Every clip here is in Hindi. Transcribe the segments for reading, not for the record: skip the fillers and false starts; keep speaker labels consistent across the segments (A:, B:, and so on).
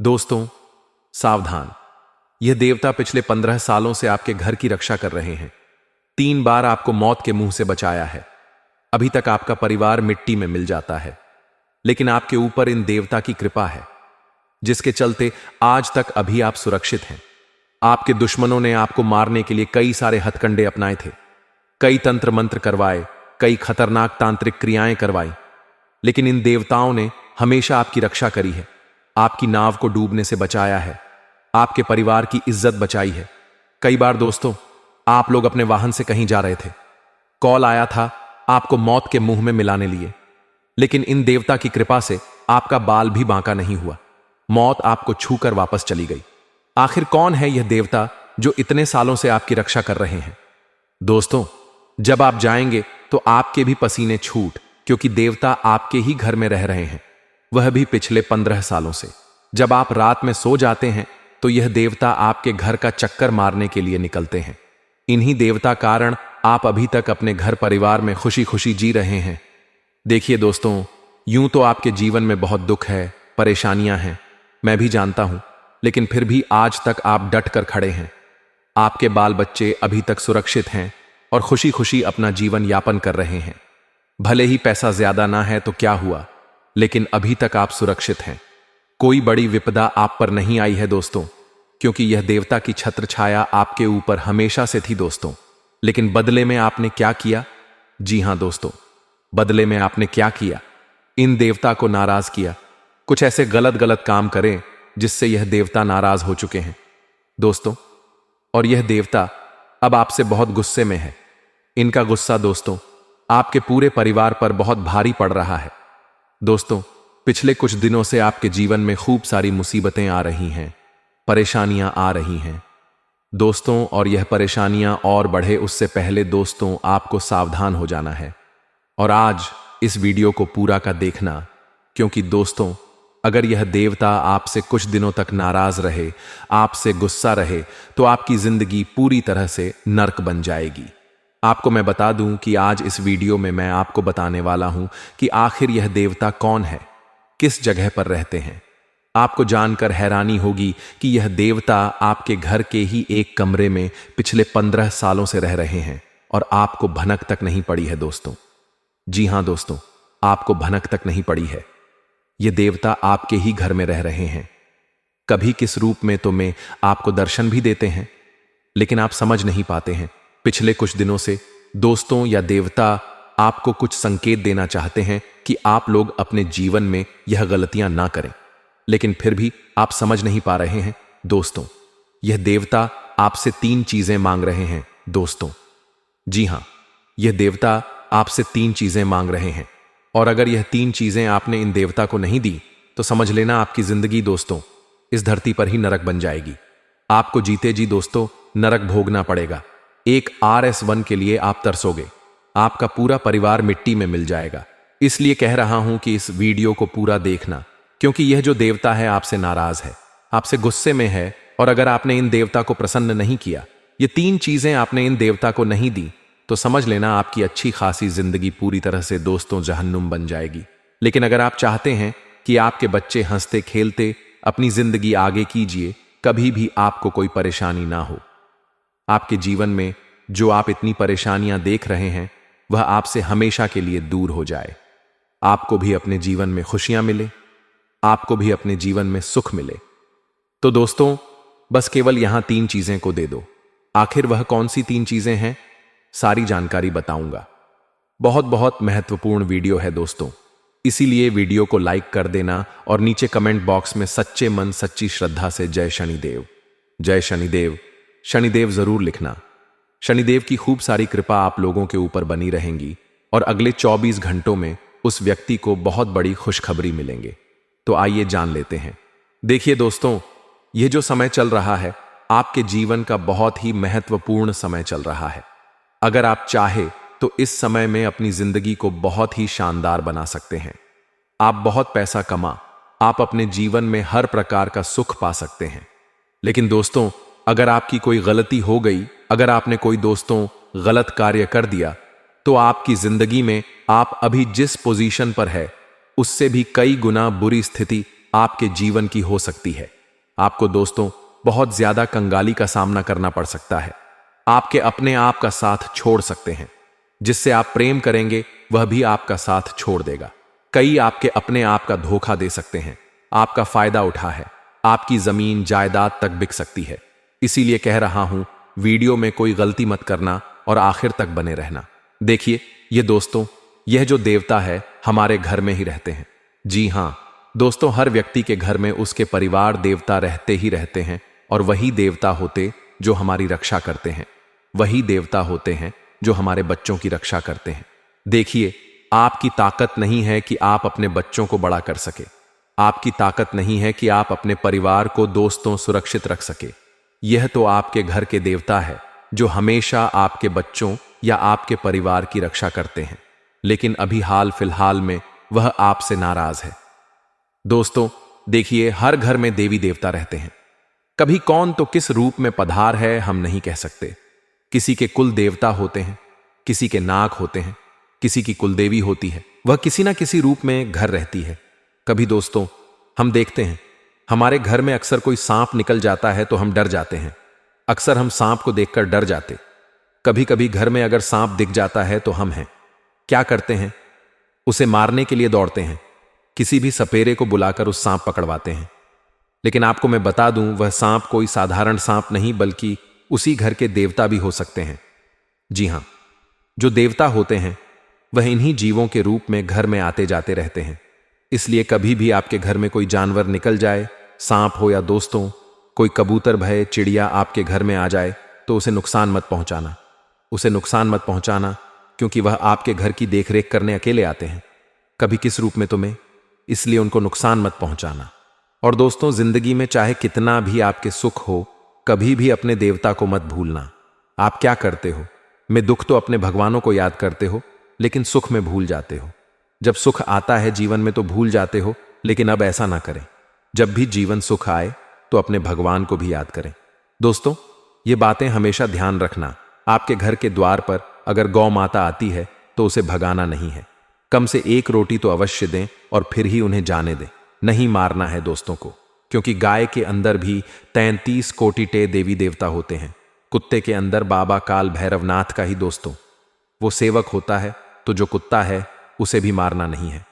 A: दोस्तों, सावधान। यह देवता पिछले 15 सालों से आपके घर की रक्षा कर रहे हैं। 3 बार आपको मौत के मुंह से बचाया है। अभी तक आपका परिवार मिट्टी में मिल जाता है, लेकिन आपके ऊपर इन देवता की कृपा है, जिसके चलते आज तक अभी आप सुरक्षित हैं। आपके दुश्मनों ने आपको मारने के लिए कई सारे हथकंडे अपनाए थे, कई तंत्र मंत्र करवाए, कई खतरनाक तांत्रिक क्रियाएं करवाई, लेकिन इन देवताओं ने हमेशा आपकी रक्षा करी है, आपकी नाव को डूबने से बचाया है, आपके परिवार की इज्जत बचाई है। कई बार दोस्तों, आप लोग अपने वाहन से कहीं जा रहे थे, कॉल आया था आपको मौत के मुंह में मिलाने लिए, लेकिन इन देवता की कृपा से आपका बाल भी बांका नहीं हुआ। मौत आपको छूकर वापस चली गई। आखिर कौन है यह देवता जो इतने सालों से आपकी रक्षा कर रहे हैं? दोस्तों, जब आप जाएंगे तो आपके भी पसीने छूट, क्योंकि देवता आपके ही घर में रह रहे हैं, वह भी पिछले 15 सालों से। जब आप रात में सो जाते हैं तो यह देवता आपके घर का चक्कर मारने के लिए निकलते हैं। इन्हीं देवता कारण आप अभी तक अपने घर परिवार में खुशी खुशी जी रहे हैं। देखिए दोस्तों, यूं तो आपके जीवन में बहुत दुख है, परेशानियां हैं, मैं भी जानता हूं, लेकिन फिर भी आज तक आप डट कर खड़े हैं। आपके बाल बच्चे अभी तक सुरक्षित हैं और खुशी खुशी अपना जीवन यापन कर रहे हैं। भले ही पैसा ज्यादा ना है तो क्या हुआ, लेकिन अभी तक आप सुरक्षित हैं। कोई बड़ी विपदा आप पर नहीं आई है दोस्तों, क्योंकि यह देवता की छत्र छाया आपके ऊपर हमेशा से थी दोस्तों। लेकिन बदले में आपने क्या किया? जी हां दोस्तों, बदले में आपने क्या किया? इन देवता को नाराज किया। कुछ ऐसे गलत गलत काम करें जिससे यह देवता नाराज हो चुके हैं दोस्तों, और यह देवता अब आपसे बहुत गुस्से में है। इनका गुस्सा दोस्तों आपके पूरे परिवार पर बहुत भारी पड़ रहा है। दोस्तों, पिछले कुछ दिनों से आपके जीवन में खूब सारी मुसीबतें आ रही हैं, परेशानियां आ रही हैं दोस्तों, और यह परेशानियां और बढ़े उससे पहले दोस्तों आपको सावधान हो जाना है और आज इस वीडियो को पूरा का देखना, क्योंकि दोस्तों अगर यह देवता आपसे कुछ दिनों तक नाराज रहे, आपसे गुस्सा रहे, तो आपकी जिंदगी पूरी तरह से नर्क बन जाएगी। आपको मैं बता दूं कि आज इस वीडियो में मैं आपको बताने वाला हूं कि आखिर यह देवता कौन है, किस जगह पर रहते हैं। आपको जानकर हैरानी होगी कि यह देवता आपके घर के ही एक कमरे में पिछले 15 सालों से रह रहे हैं और आपको भनक तक नहीं पड़ी है दोस्तों। जी हां दोस्तों, आपको भनक तक नहीं पड़ी है। ये देवता आपके ही घर में रह रहे हैं। कभी किस रूप में तो मैं आपको दर्शन भी देते हैं, लेकिन आप समझ नहीं पाते हैं। पिछले कुछ दिनों से दोस्तों या देवता आपको कुछ संकेत देना चाहते हैं कि आप लोग अपने जीवन में यह गलतियां ना करें, लेकिन फिर भी आप समझ नहीं पा रहे हैं दोस्तों। यह देवता आपसे 3 चीजें मांग रहे हैं दोस्तों। जी हां, यह देवता आपसे 3 चीजें मांग रहे हैं, और अगर यह 3 चीजें आपने इन देवता को नहीं दी तो समझ लेना आपकी जिंदगी दोस्तों इस धरती पर ही नरक बन जाएगी। आपको जीते जी दोस्तों नरक भोगना पड़ेगा। एक RS1 के लिए आप तरसोगे, आपका पूरा परिवार मिट्टी में मिल जाएगा। इसलिए कह रहा हूं कि इस वीडियो को पूरा देखना, क्योंकि यह जो देवता है आपसे नाराज है, आपसे गुस्से में है, और अगर आपने इन देवता को प्रसन्न नहीं किया, ये 3 चीजें आपने इन देवता को नहीं दी, तो समझ लेना आपकी अच्छी खासी जिंदगी पूरी तरह से दोस्तों जहन्नुम बन जाएगी। लेकिन अगर आप चाहते हैं कि आपके बच्चे हंसते खेलते अपनी जिंदगी आगे कीजिए, कभी भी आपको कोई परेशानी ना हो, आपके जीवन में जो आप इतनी परेशानियां देख रहे हैं वह आपसे हमेशा के लिए दूर हो जाए, आपको भी अपने जीवन में खुशियां मिले, आपको भी अपने जीवन में सुख मिले, तो दोस्तों बस केवल यहां 3 चीजें को दे दो। आखिर वह कौन सी 3 चीजें हैं, सारी जानकारी बताऊंगा। बहुत बहुत महत्वपूर्ण वीडियो है दोस्तों, इसीलिए वीडियो को लाइक कर देना और नीचे कमेंट बॉक्स में सच्चे मन सच्ची श्रद्धा से जय शनिदेव, जय शनिदेव, शनिदेव जरूर लिखना। शनिदेव की खूब सारी कृपा आप लोगों के ऊपर बनी रहेंगी और अगले 24 घंटों में उस व्यक्ति को बहुत बड़ी खुशखबरी मिलेंगे। तो आइए जान लेते हैं। देखिए दोस्तों, यह जो समय चल रहा है आपके जीवन का बहुत ही महत्वपूर्ण समय चल रहा है। अगर आप चाहे तो इस समय में अपनी जिंदगी को बहुत ही शानदार बना सकते हैं। आप बहुत पैसा कमा, आप अपने जीवन में हर प्रकार का सुख पा सकते हैं। लेकिन दोस्तों अगर आपकी कोई गलती हो गई, अगर आपने कोई दोस्तों गलत कार्य कर दिया, तो आपकी जिंदगी में आप अभी जिस पोजीशन पर है उससे भी कई गुना बुरी स्थिति आपके जीवन की हो सकती है। आपको दोस्तों बहुत ज्यादा कंगाली का सामना करना पड़ सकता है। आपके अपने आप का साथ छोड़ सकते हैं। जिससे आप प्रेम करेंगे वह भी आपका साथ छोड़ देगा। कई आपके अपने आप का धोखा दे सकते हैं। आपका फायदा उठा है। आपकी जमीन जायदाद तक बिक सकती है। इसीलिए कह रहा हूं, वीडियो में कोई गलती मत करना और आखिर तक बने रहना। देखिए ये दोस्तों, यह जो देवता है हमारे घर में ही रहते हैं। जी हां दोस्तों, हर व्यक्ति के घर में उसके परिवार देवता रहते ही रहते हैं और वही देवता होते जो हमारी रक्षा करते हैं। वही देवता होते हैं जो हमारे बच्चों की रक्षा करते हैं। देखिए, आपकी ताकत नहीं है कि आप अपने बच्चों को बड़ा कर सके। आपकी ताकत नहीं है कि आप अपने परिवार को दोस्तों सुरक्षित रख सके। यह तो आपके घर के देवता है जो हमेशा आपके बच्चों या आपके परिवार की रक्षा करते हैं। लेकिन अभी हाल फिलहाल में वह आपसे नाराज है। दोस्तों देखिए, हर घर में देवी देवता रहते हैं। कभी कौन तो किस रूप में पधार है हम नहीं कह सकते। किसी के कुल देवता होते हैं, किसी के नाग होते हैं, किसी की कुलदेवी होती है। वह किसी ना किसी रूप में घर रहती है। कभी दोस्तों हम देखते हैं हमारे घर में अक्सर कोई सांप निकल जाता है तो हम डर जाते हैं। अक्सर हम सांप को देखकर डर जाते। कभी कभी घर में अगर सांप दिख जाता है तो हम हैं क्या करते हैं, उसे मारने के लिए दौड़ते हैं। किसी भी सपेरे को बुलाकर उस सांप पकड़वाते हैं। लेकिन आपको मैं बता दूं, वह सांप कोई साधारण सांप नहीं बल्कि उसी घर के देवता भी हो सकते हैं। जी हां, जो देवता होते हैं वह इन्हीं जीवों के रूप में घर में आते जाते रहते हैं। इसलिए कभी भी आपके घर में कोई जानवर निकल जाए, सांप हो या दोस्तों कोई कबूतर भय चिड़िया आपके घर में आ जाए तो उसे नुकसान मत पहुंचाना। उसे नुकसान मत पहुंचाना क्योंकि वह आपके घर की देखरेख करने अकेले आते हैं। कभी किस रूप में तुम्हें, इसलिए उनको नुकसान मत पहुंचाना। और दोस्तों जिंदगी में चाहे कितना भी आपके सुख हो, कभी भी अपने देवता को मत भूलना। आप क्या करते हो, मैं दुख तो अपने भगवानों को याद करते हो लेकिन सुख में भूल जाते हो। जब सुख आता है जीवन में तो भूल जाते हो, लेकिन अब ऐसा ना करें। जब भी जीवन सुख आए तो अपने भगवान को भी याद करें। दोस्तों ये बातें हमेशा ध्यान रखना। आपके घर के द्वार पर अगर गौ माता आती है तो उसे भगाना नहीं है। कम से एक रोटी तो अवश्य दें और फिर ही उन्हें जाने दें। नहीं मारना है दोस्तों को, क्योंकि गाय के अंदर भी 33 कोटि देवी देवता होते हैं। कुत्ते के अंदर बाबा काल भैरवनाथ का ही दोस्तों वो सेवक होता है, तो जो कुत्ता है उसे भी मारना नहीं है।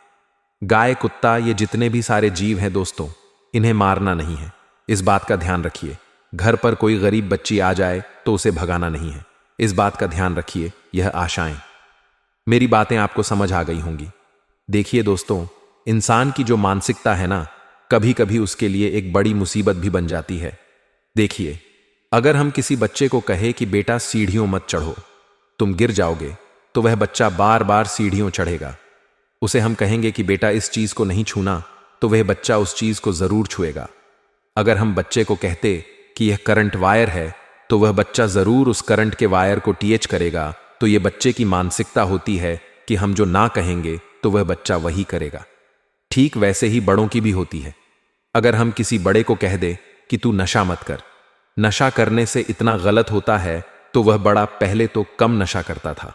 A: गाय कुत्ता ये जितने भी सारे जीव हैं दोस्तों, इन्हें मारना नहीं है। इस बात का ध्यान रखिए। घर पर कोई गरीब बच्ची आ जाए तो उसे भगाना नहीं है। इस बात का ध्यान रखिए। यह आशाएं, मेरी बातें आपको समझ आ गई होंगी। देखिए दोस्तों, इंसान की जो मानसिकता है ना, कभी कभी उसके लिए एक बड़ी मुसीबत भी बन जाती है। देखिए, अगर हम किसी बच्चे को कहे कि बेटा सीढ़ियों मत चढ़ो, तुम गिर जाओगे, तो वह बच्चा बार बार सीढ़ियों चढ़ेगा। उसे हम कहेंगे कि बेटा इस चीज को नहीं छूना, तो वह बच्चा उस चीज को जरूर छुएगा। अगर हम बच्चे को कहते कि यह करंट वायर है, तो वह बच्चा जरूर उस करंट के वायर को टीएच करेगा। तो यह बच्चे की मानसिकता होती है कि हम जो ना कहेंगे तो वह बच्चा वही करेगा। ठीक वैसे ही बड़ों की भी होती है। अगर हम किसी बड़े को कह दे कि तू नशा मत कर, नशा करने से इतना गलत होता है, तो वह बड़ा पहले तो कम नशा करता था।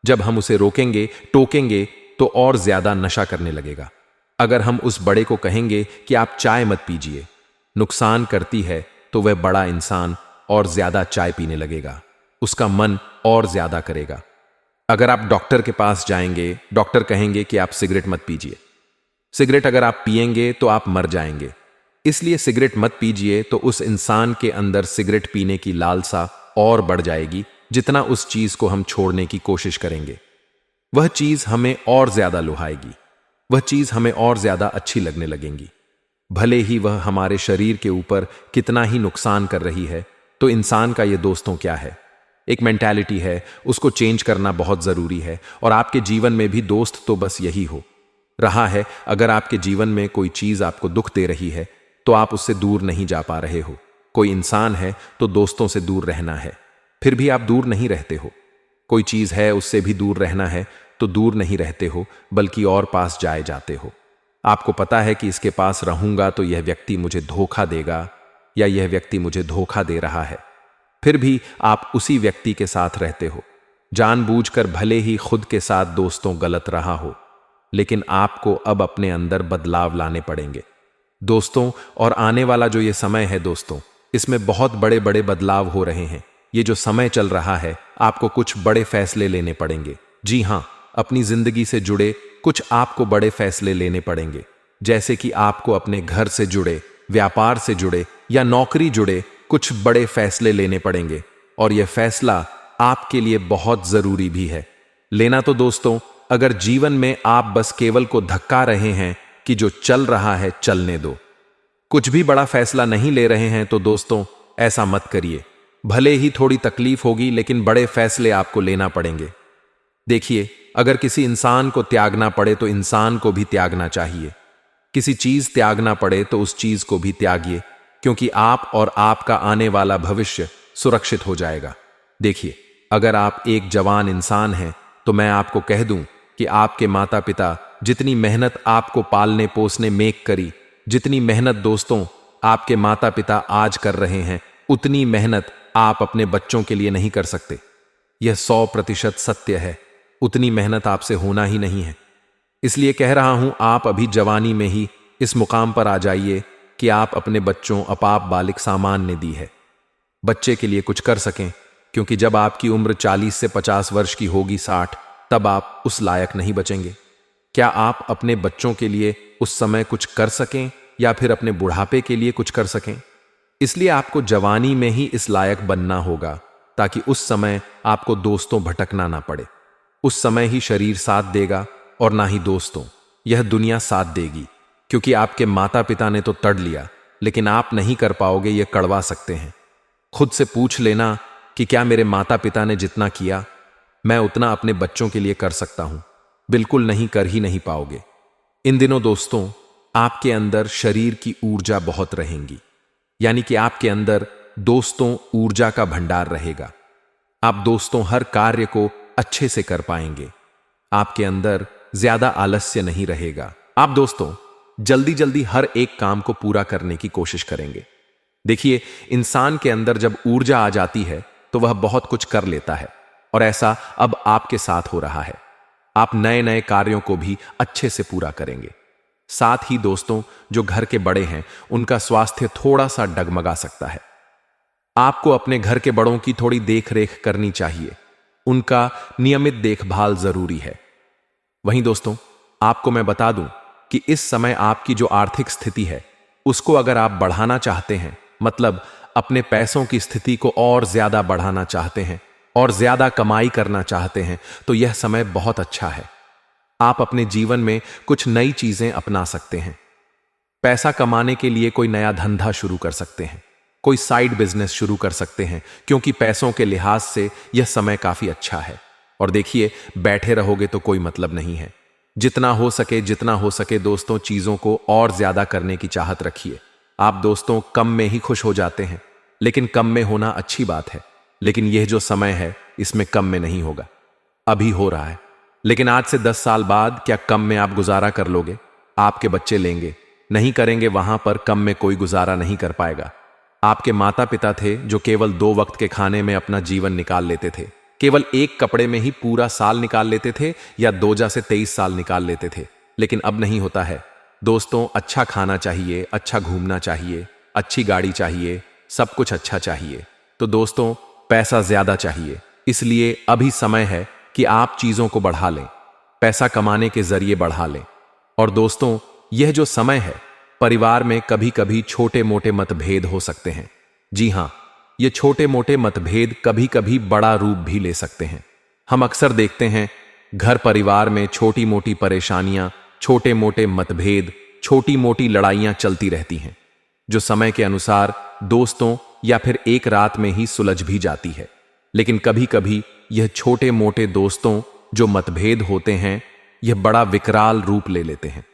A: जब हम उसे रोकेंगे टोकेंगे तो और ज्यादा नशा करने लगेगा। अगर हम उस बड़े को कहेंगे कि आप चाय मत पीजिए, नुकसान करती है, तो वह बड़ा इंसान और ज्यादा चाय पीने लगेगा। उसका मन और ज्यादा करेगा। अगर आप डॉक्टर के पास जाएंगे, डॉक्टर कहेंगे कि आप सिगरेट मत पीजिए। सिगरेट अगर आप पिएंगे तो आप मर जाएंगे, इसलिए सिगरेट मत पीजिए। तो उस इंसान के अंदर सिगरेट पीने की लालसा और बढ़ जाएगी। जितना उस चीज को हम छोड़ने की कोशिश करेंगे, वह चीज हमें और ज्यादा लुभाएगी। वह चीज हमें और ज्यादा अच्छी लगने लगेंगी। भले ही वह हमारे शरीर के ऊपर कितना ही नुकसान कर रही है। तो इंसान का ये दोस्तों क्या है, एक मेंटालिटी है, उसको चेंज करना बहुत जरूरी है। और आपके जीवन में भी दोस्त तो बस यही हो रहा है। अगर आपके जीवन में कोई चीज आपको दुख दे रही है तो आप उससे दूर नहीं जा पा रहे हो। कोई इंसान है तो दोस्तों से दूर रहना है, फिर भी आप दूर नहीं रहते हो। कोई चीज है उससे भी दूर रहना है, तो दूर नहीं रहते हो बल्कि और पास जाए जाते हो। आपको पता है कि इसके पास रहूंगा तो यह व्यक्ति मुझे धोखा देगा या यह व्यक्ति मुझे धोखा दे रहा है, फिर भी आप उसी व्यक्ति के साथ रहते हो। जानबूझकर भले ही खुद के साथ दोस्तों गलत रहा हो, लेकिन आपको अब अपने अंदर बदलाव लाने पड़ेंगे। दोस्तों, और आने वाला जो ये समय है दोस्तों, इसमें बहुत बड़े बड़े बदलाव हो रहे हैं। ये जो समय चल रहा है, आपको कुछ बड़े फैसले लेने पड़ेंगे। जी हाँ, अपनी जिंदगी से जुड़े कुछ आपको बड़े फैसले लेने पड़ेंगे। जैसे कि आपको अपने घर से जुड़े, व्यापार से जुड़े या नौकरी जुड़े कुछ बड़े फैसले लेने पड़ेंगे। और यह फैसला आपके लिए बहुत जरूरी भी है लेना। तो दोस्तों, अगर जीवन में आप बस केवल को धक्का रहे हैं कि जो चल रहा है चलने दो, कुछ भी बड़ा फैसला नहीं ले रहे हैं, तो दोस्तों ऐसा मत करिए। भले ही थोड़ी तकलीफ होगी, लेकिन बड़े फैसले आपको लेना पड़ेंगे। देखिए, अगर किसी इंसान को त्यागना पड़े तो इंसान को भी त्यागना चाहिए। किसी चीज त्यागना पड़े तो उस चीज को भी त्यागिए, क्योंकि आप और आपका आने वाला भविष्य सुरक्षित हो जाएगा। देखिए, अगर आप एक जवान इंसान हैं तो मैं आपको कह दूं कि आपके माता पिता जितनी मेहनत आपको पालने पोसने में करी, जितनी मेहनत दोस्तों आपके माता पिता आज कर रहे हैं, उतनी मेहनत आप अपने बच्चों के लिए नहीं कर सकते। यह 100% सत्य है। उतनी मेहनत आपसे होना ही नहीं है। इसलिए कह रहा हूं, आप अभी जवानी में ही इस मुकाम पर आ जाइए कि आप अपने बच्चों अपाप बालिक सामान ने दी है, बच्चे के लिए कुछ कर सकें। क्योंकि जब आपकी उम्र 40 से 50 वर्ष की होगी, 60, तब आप उस लायक नहीं बचेंगे। क्या आप अपने बच्चों के लिए उस समय कुछ कर सकें या फिर अपने बुढ़ापे के लिए कुछ कर सकें? इसलिए आपको जवानी में ही इस लायक बनना होगा, ताकि उस समय आपको दोस्तों भटकना ना पड़े। उस समय ही शरीर साथ देगा और ना ही दोस्तों, यह दुनिया साथ देगी। क्योंकि आपके माता पिता ने तो तड़ लिया, लेकिन आप नहीं कर पाओगे, यह कड़वा सकते हैं। खुद से पूछ लेना कि क्या मेरे माता पिता ने जितना किया, मैं उतना अपने बच्चों के लिए कर सकता हूं? बिल्कुल नहीं, कर ही नहीं पाओगे। इन दिनों दोस्तों आपके अंदर शरीर की ऊर्जा बहुत रहेंगी, यानी कि आपके अंदर दोस्तों ऊर्जा का भंडार रहेगा। आप दोस्तों हर कार्य को अच्छे से कर पाएंगे। आपके अंदर ज्यादा आलस्य नहीं रहेगा। आप दोस्तों जल्दी जल्दी हर एक काम को पूरा करने की कोशिश करेंगे। देखिए, इंसान के अंदर जब ऊर्जा आ जाती है तो वह बहुत कुछ कर लेता है, और ऐसा अब आपके साथ हो रहा है। आप नए नए कार्यों को भी अच्छे से पूरा करेंगे। साथ ही दोस्तों, जो घर के बड़े हैं उनका स्वास्थ्य थोड़ा सा डगमगा सकता है। आपको अपने घर के बड़ों की थोड़ी देख रेख करनी चाहिए। उनका नियमित देखभाल जरूरी है। वहीं दोस्तों, आपको मैं बता दूं कि इस समय आपकी जो आर्थिक स्थिति है उसको अगर आप बढ़ाना चाहते हैं, मतलब अपने पैसों की स्थिति को और ज्यादा बढ़ाना चाहते हैं और ज्यादा कमाई करना चाहते हैं, तो यह समय बहुत अच्छा है। आप अपने जीवन में कुछ नई चीजें अपना सकते हैं। पैसा कमाने के लिए कोई नया धंधा शुरू कर सकते हैं, कोई साइड बिजनेस शुरू कर सकते हैं, क्योंकि पैसों के लिहाज से यह समय काफी अच्छा है। और देखिए, बैठे रहोगे तो कोई मतलब नहीं है। जितना हो सके दोस्तों, चीजों को और ज्यादा करने की चाहत रखिए। आप दोस्तों कम में ही खुश हो जाते हैं, लेकिन कम में होना अच्छी बात है, लेकिन यह जो समय है इसमें कम में नहीं होगा। अभी हो रहा है, लेकिन आज से 10 साल बाद क्या कम में आप गुजारा कर लोगे? आपके बच्चे लेंगे, नहीं करेंगे, वहां पर कम में कोई गुजारा नहीं कर पाएगा। आपके माता पिता थे जो केवल 2 वक्त के खाने में अपना जीवन निकाल लेते थे, केवल एक कपड़े में ही पूरा साल निकाल लेते थे, या 2 से 23 साल निकाल लेते थे। लेकिन अब नहीं होता है दोस्तों। अच्छा खाना चाहिए, अच्छा घूमना चाहिए, अच्छी गाड़ी चाहिए, सब कुछ अच्छा चाहिए। तो दोस्तों पैसा ज्यादा चाहिए। इसलिए अभी समय है कि आप चीजों को बढ़ा लें, पैसा कमाने के जरिए बढ़ा लें। और दोस्तों, यह जो समय है, परिवार में कभी कभी छोटे मोटे मतभेद हो सकते हैं। जी हां, ये छोटे मोटे मतभेद कभी कभी बड़ा रूप भी ले सकते हैं। हम अक्सर देखते हैं घर परिवार में छोटी मोटी परेशानियां, छोटे मोटे मतभेद, छोटी मोटी लड़ाइयां चलती रहती हैं, जो समय के अनुसार दोस्तों या फिर एक रात में ही सुलझ भी जाती है। लेकिन कभी कभी यह छोटे मोटे दोस्तों जो मतभेद होते हैं, यह बड़ा विकराल रूप ले लेते हैं।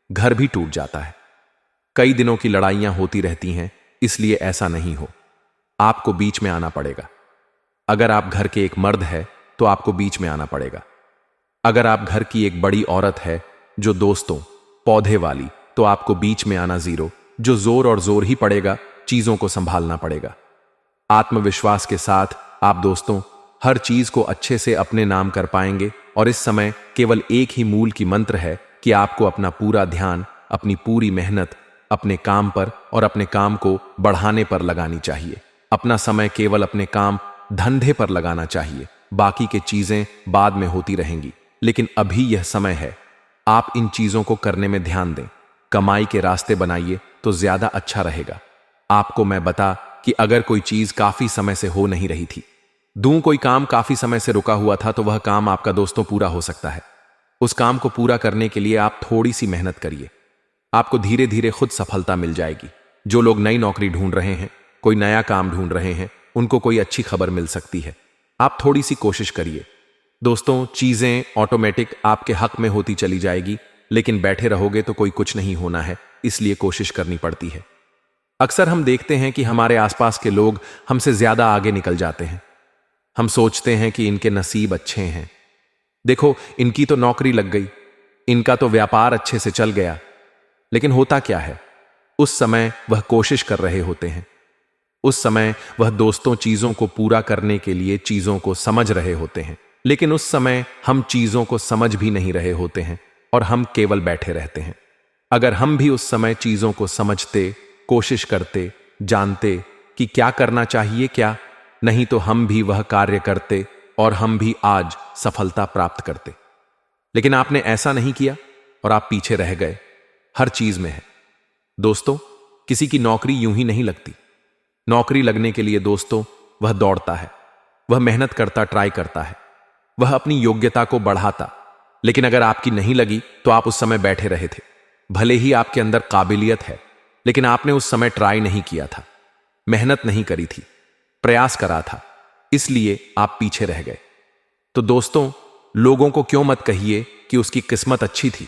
A: घर भी टूट जाता है। कई दिनों की लड़ाइयां होती रहती हैं। इसलिए ऐसा नहीं हो, आपको बीच में आना पड़ेगा। अगर आप घर के एक मर्द है तो आपको बीच में आना पड़ेगा। अगर आप घर की एक बड़ी औरत है जो दोस्तों पौधे वाली, तो आपको बीच में आना जीरो, जो जोर और जोर ही पड़ेगा, चीजों को संभालना पड़ेगा। आत्मविश्वास के साथ आप दोस्तों हर चीज को अच्छे से अपने नाम कर पाएंगे। और इस समय केवल एक ही मूल की मंत्र है कि आपको अपना पूरा ध्यान, अपनी पूरी मेहनत अपने काम पर और अपने काम को बढ़ाने पर लगानी चाहिए। अपना समय केवल अपने काम धंधे पर लगाना चाहिए। बाकी के चीजें बाद में होती रहेंगी, लेकिन अभी यह समय है, आप इन चीजों को करने में ध्यान दें। कमाई के रास्ते बनाइए तो ज्यादा अच्छा रहेगा। आपको मैं बता कि अगर कोई चीज काफी समय से हो नहीं रही थी, कोई काम काफी समय से रुका हुआ था, तो वह काम आपका दोस्तों पूरा हो सकता है। उस काम को पूरा करने के लिए आप थोड़ी सी मेहनत करिए, आपको धीरे धीरे खुद सफलता मिल जाएगी। जो लोग नई नौकरी ढूंढ रहे हैं, कोई नया काम ढूंढ रहे हैं, उनको कोई अच्छी खबर मिल सकती है। आप थोड़ी सी कोशिश करिए। दोस्तों, चीजें ऑटोमेटिक आपके हक में होती चली जाएगी, लेकिन बैठे रहोगे तो कोई कुछ नहीं होना है, इसलिए कोशिश करनी पड़ती है। अक्सर हम देखते हैं कि हमारे आसपास के लोग हमसे ज्यादा आगे निकल जाते हैं। हम सोचते हैं कि इनके नसीब अच्छे हैं, देखो इनकी तो नौकरी लग गई, इनका तो व्यापार अच्छे से चल गया। लेकिन होता क्या है, उस समय वह कोशिश कर रहे होते हैं, उस समय वह दोस्तों चीजों को पूरा करने के लिए चीजों को समझ रहे होते हैं। लेकिन उस समय हम चीजों को समझ भी नहीं रहे होते हैं और हम केवल बैठे रहते हैं। अगर हम भी उस समय चीजों को समझते, कोशिश करते, जानते कि क्या करना चाहिए क्या नहीं, तो हम भी वह कार्य करते और हम भी आज सफलता प्राप्त करते। लेकिन आपने ऐसा नहीं किया और आप पीछे रह गए। हर चीज में है दोस्तों, किसी की नौकरी यूं ही नहीं लगती। नौकरी लगने के लिए दोस्तों वह दौड़ता है, वह मेहनत करता, ट्राई करता है, वह अपनी योग्यता को बढ़ाता। लेकिन अगर आपकी नहीं लगी तो आप उस समय बैठे रहे थे। भले ही आपके अंदर काबिलियत है, लेकिन आपने उस समय ट्राई नहीं किया था, मेहनत नहीं करी थी, प्रयास करा था, इसलिए आप पीछे रह गए। तो दोस्तों, लोगों को क्यों मत कहिए कि उसकी किस्मत अच्छी थी।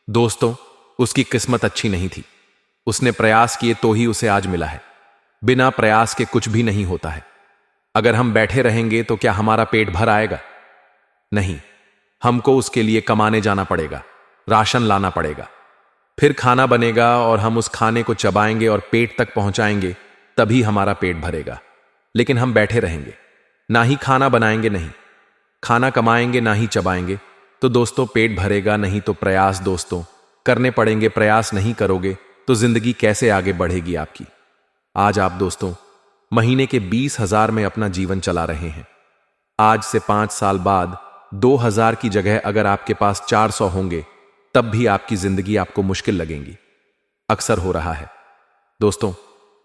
A: दोस्तों, उसकी किस्मत अच्छी नहीं थी, उसने प्रयास किए तो ही उसे आज मिला है। बिना प्रयास के कुछ भी नहीं होता है। अगर हम बैठे रहेंगे तो क्या हमारा पेट भर आएगा? नहीं, हमको उसके लिए कमाने जाना पड़ेगा, राशन लाना पड़ेगा, फिर खाना बनेगा और हम उस खाने को चबाएंगे और पेट तक पहुंचाएंगे, तभी हमारा पेट भरेगा। लेकिन हम बैठे रहेंगे, ना ही खाना बनाएंगे, नहीं खाना कमाएंगे, ना ही चबाएंगे, तो दोस्तों पेट भरेगा नहीं। तो प्रयास दोस्तों करने पड़ेंगे। प्रयास नहीं करोगे तो जिंदगी कैसे आगे बढ़ेगी आपकी। आज आप दोस्तों महीने के 20,000 में अपना जीवन चला रहे हैं। आज से 5 साल बाद 2,000 की जगह अगर आपके पास 400 होंगे, तब भी आपकी जिंदगी आपको मुश्किल लगेगी। अक्सर हो रहा है दोस्तों,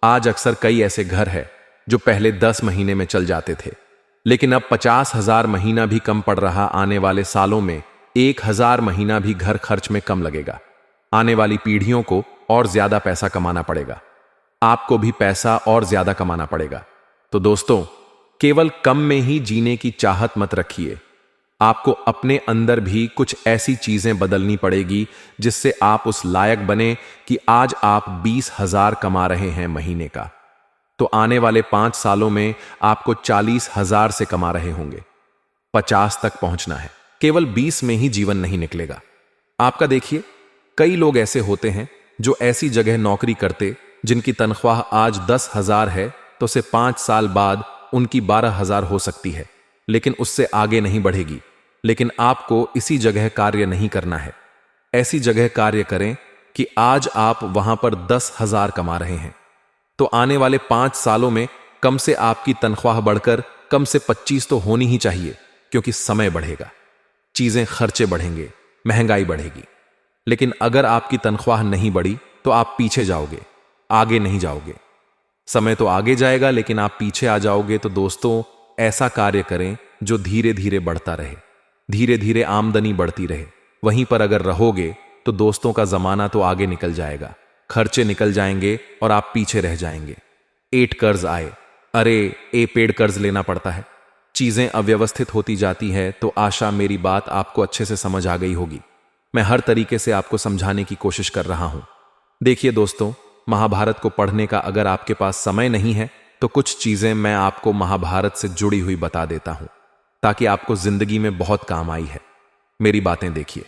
A: आज अक्सर कई ऐसे घर हैं जो पहले 10 महीने में चल जाते थे, लेकिन अब 50,000 महीना भी कम पड़ रहा। आने वाले सालों में 1,000 महीना भी घर खर्च में कम लगेगा। आने वाली पीढ़ियों को और ज्यादा पैसा कमाना पड़ेगा, आपको भी पैसा और ज्यादा कमाना पड़ेगा। तो दोस्तों, केवल कम में ही जीने की चाहत मत रखिए। आपको अपने अंदर भी कुछ ऐसी चीजें बदलनी पड़ेगी जिससे आप उस लायक बने कि आज आप 20,000 कमा रहे हैं महीने का, तो आने वाले 5 सालों में आपको 40,000 से कमा रहे होंगे। 50 तक पहुंचना है, केवल 20 में ही जीवन नहीं निकलेगा आपका। देखिए, कई लोग ऐसे होते हैं जो ऐसी जगह नौकरी करते जिनकी तनख्वाह आज 10,000 है, तो से 5 साल बाद उनकी 12,000 हो सकती है, लेकिन उससे आगे नहीं बढ़ेगी। लेकिन आपको इसी जगह कार्य नहीं करना है, ऐसी जगह कार्य करें कि आज आप वहां पर 10,000 कमा रहे हैं, तो आने वाले 5 सालों में कम से आपकी तनख्वाह बढ़कर कम से 25 तो होनी ही चाहिए, क्योंकि समय बढ़ेगा, चीजें खर्चे बढ़ेंगे, महंगाई बढ़ेगी। लेकिन अगर आपकी तनख्वाह नहीं बढ़ी तो आप पीछे जाओगे, आगे नहीं जाओगे। समय तो आगे जाएगा लेकिन आप पीछे आ जाओगे। तो दोस्तों, ऐसा कार्य करें जो धीरे धीरे बढ़ता रहे, धीरे धीरे आमदनी बढ़ती रहे। वहीं पर अगर रहोगे तो दोस्तों का जमाना तो आगे निकल जाएगा, खर्चे निकल जाएंगे और आप पीछे रह जाएंगे। एट कर्ज आए, अरे ए पेड़ कर्ज लेना पड़ता है, चीजें अव्यवस्थित होती जाती है। तो आशा मेरी बात आपको अच्छे से समझ आ गई होगी। मैं हर तरीके से आपको समझाने की कोशिश कर रहा हूं। देखिए दोस्तों, महाभारत को पढ़ने का अगर आपके पास समय नहीं है तो कुछ चीजें मैं आपको महाभारत से जुड़ी हुई बता देता हूं, ताकि आपको जिंदगी में बहुत काम आई है। मेरी बातें देखिए।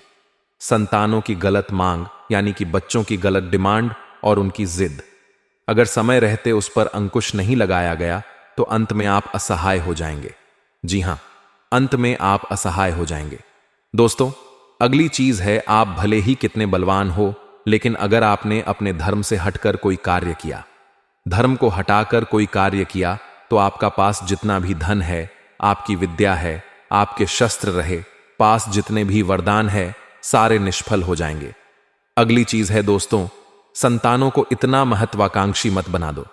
A: संतानों की गलत मांग, यानी कि बच्चों की गलत डिमांड और उनकी जिद, अगर समय रहते उस पर अंकुश नहीं लगाया गया तो अंत में आप असहाय हो जाएंगे। जी हां, अंत में आप असहाय हो जाएंगे। दोस्तों, अगली चीज है, आप भले ही कितने बलवान हो, लेकिन अगर आपने अपने धर्म से हटकर कोई कार्य किया, धर्म को हटाकर कोई कार्य किया, तो आपका पास जितना भी धन है, आपकी विद्या है, आपके शस्त्र रहे, पास जितने भी वरदान है, सारे निष्फल हो जाएंगे। अगली चीज है दोस्तों, संतानों को इतना महत्वाकांक्षी मत बना दो।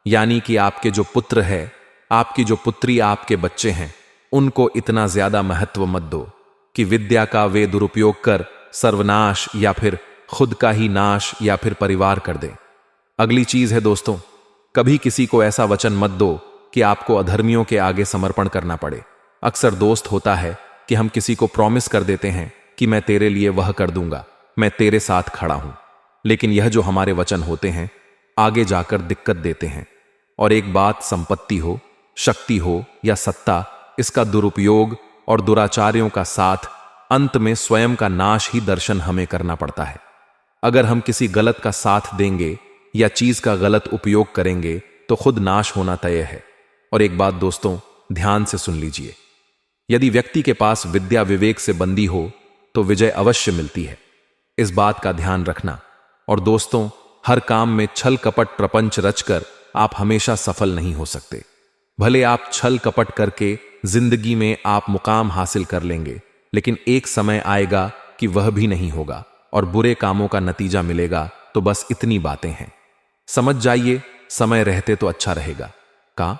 A: यानी कि आपके जो पुत्र है, आपकी जो पुत्री, आपके बच्चे हैं, उनको इतना ज्यादा महत्व मत दो कि विद्या का वे दुरुपयोग कर सर्वनाश या फिर खुद का ही नाश या फिर परिवार कर दें। अगली चीज है दोस्तों, कभी किसी को ऐसा वचन मत दो कि आपको अधर्मियों के आगे समर्पण करना पड़े। अक्सर दोस्त होता है कि हम किसी को प्रॉमिस कर देते हैं कि मैं तेरे लिए वह कर दूंगा, मैं तेरे साथ खड़ा हूं, लेकिन यह जो हमारे वचन होते हैं आगे जाकर दिक्कत देते हैं। और एक बात, संपत्ति हो, शक्ति हो या सत्ता, इसका दुरुपयोग और दुराचारियों का साथ, अंत में स्वयं का नाश ही दर्शन हमें करना पड़ता है। अगर हम किसी गलत का साथ देंगे या चीज का गलत उपयोग करेंगे तो खुद नाश होना तय है। और एक बात दोस्तों, ध्यान से सुन लीजिए, यदि व्यक्ति के पास विद्या विवेक से बंधी हो तो विजय अवश्य मिलती है, इस बात का ध्यान रखना। और दोस्तों, हर काम में छल कपट प्रपंच रचकर आप हमेशा सफल नहीं हो सकते। भले आप छल कपट करके जिंदगी में आप मुकाम हासिल कर लेंगे, लेकिन एक समय आएगा कि वह भी नहीं होगा और बुरे कामों का नतीजा मिलेगा। तो बस इतनी बातें हैं, समझ जाइए, समय रहते तो अच्छा रहेगा। का